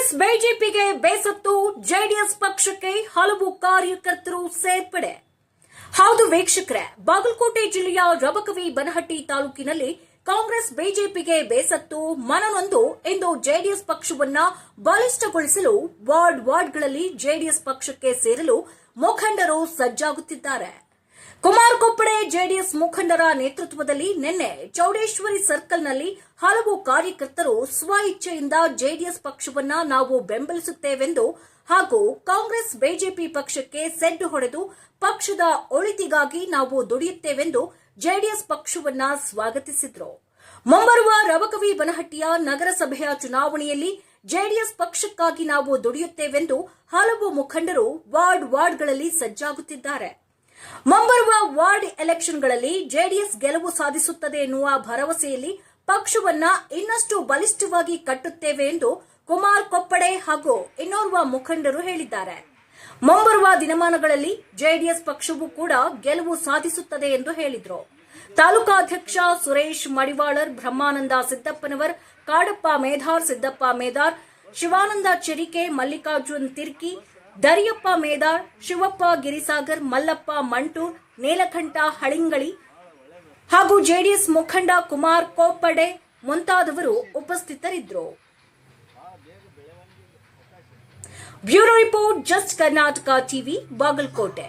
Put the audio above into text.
ಕಾಂಗ್ರೆಸ್ ಬಿಜೆಪಿಗೆ ಬೇಸತ್ತು ಜೆಡಿಎಸ್ ಪಕ್ಷಕ್ಕೆ ಹಲವು ಕಾರ್ಯಕರ್ತರು ಸೇರ್ಪಡೆ. ಹೌದು ವೀಕ್ಷಕರೇ, ಬಾಗಲಕೋಟೆ ಜಿಲ್ಲೆಯ ರಬಕವಿ ಬನಹಟ್ಟಿ ತಾಲೂಕಿನಲ್ಲಿ ಕಾಂಗ್ರೆಸ್ ಬಿಜೆಪಿಗೆ ಬೇಸತ್ತು ಮನನೊಂದು ಇಂದು ಜೆಡಿಎಸ್ ಪಕ್ಷವನ್ನ ಬಲಿಷ್ಠಗೊಳಿಸಲು ವಾರ್ಡ್ಗಳಲ್ಲಿ ಜೆಡಿಎಸ್ ಪಕ್ಷಕ್ಕೆ ಸೇರಲು ಮುಖಂಡರು ಸಜ್ಜಾಗುತ್ತಿದ್ದಾರೆ. ಕುಮಾರ್ ಕೊಪ್ಪಡೆ ಜೆಡಿಎಸ್ ಮುಖಂಡರ ನೇತೃತ್ವದಲ್ಲಿ ನಿನ್ನೆ ಚೌಡೇಶ್ವರಿ ಸರ್ಕಲ್ನಲ್ಲಿ ಹಲವು ಕಾರ್ಯಕರ್ತರು ಸ್ವ ಇಚ್ಛೆಯಿಂದ ಜೆಡಿಎಸ್ ಪಕ್ಷವನ್ನ ನಾವು ಬೆಂಬಲಿಸುತ್ತೇವೆಂದು ಹಾಗೂ ಕಾಂಗ್ರೆಸ್ ಬಿಜೆಪಿ ಪಕ್ಷಕ್ಕೆ ಸೆಡ್ಡು ಹೊಡೆದು ಪಕ್ಷದ ಒಳಿತಿಗಾಗಿ ನಾವು ದುಡಿಯುತ್ತೇವೆಂದು ಜೆಡಿಎಸ್ ಪಕ್ಷವನ್ನ ಸ್ವಾಗತಿಸಿದರು. ಮುಂಬರುವ ರಬಕವಿ ಬನಹಟ್ಟಿಯ ನಗರಸಭೆಯ ಚುನಾವಣೆಯಲ್ಲಿ ಜೆಡಿಎಸ್ ಪಕ್ಷಕ್ಕಾಗಿ ನಾವು ದುಡಿಯುತ್ತೇವೆಂದು ಹಲವು ಮುಖಂಡರು ವಾರ್ಡ್ಗಳಲ್ಲಿ ಸಜ್ಜಾಗುತ್ತಿದ್ದಾರೆ. ಮುಂಬರುವ ವಾರ್ಡ್ ಎಲೆಕ್ಷನ್ಗಳಲ್ಲಿ ಜೆಡಿಎಸ್ ಗೆಲುವು ಸಾಧಿಸುತ್ತದೆ ಎನ್ನುವ ಭರವಸೆಯಲ್ಲಿ ಪಕ್ಷವನ್ನ ಇನ್ನಷ್ಟು ಬಲಿಷ್ಠವಾಗಿ ಕಟ್ಟುತ್ತೇವೆ ಎಂದು ಕುಮಾರ್ ಕೊಪ್ಪಡೆ ಹಾಗೂ ಇನ್ನೋರ್ವ ಮುಖಂಡರು ಹೇಳಿದ್ದಾರೆ. ಮುಂಬರುವ ದಿನಮಾನಗಳಲ್ಲಿ ಜೆಡಿಎಸ್ ಪಕ್ಷವೂ ಕೂಡ ಗೆಲುವು ಸಾಧಿಸುತ್ತದೆ ಎಂದು ಹೇಳಿದರು. ತಾಲೂಕಾಧ್ಯಕ್ಷ ಸುರೇಶ್ ಮಡಿವಾಳರ್, ಬ್ರಹ್ಮಾನಂದ ಸಿದ್ದಪ್ಪನವರ್, ಕಾಡಪ್ಪ ಮೇಧಾರ್, ಸಿದ್ದಪ್ಪ ಮೇದಾರ್, ಶಿವಾನಂದ ಚೆರಿಕೆ, ಮಲ್ಲಿಕಾರ್ಜುನ್ ತಿರ್ಕಿ, ದರಿಯಪ್ಪ ಮೇದಾರ್, ಶಿವಪ್ಪ ಗಿರಿಸಾಗರ್, ಮಲ್ಲಪ್ಪ ಮಂಟೂರ್, ನೀಲಕಂಠ ಹಳಿಂಗಳಿ ಹಾಗೂ ಜೆಡಿಎಸ್ ಮುಖಂಡ ಕುಮಾರ್ ಕೋಪಡೆ ಮುಂತಾದವರು ಉಪಸ್ಥಿತರಿದ್ದರು. Bureau report, just Karnataka TV, Bagalkot.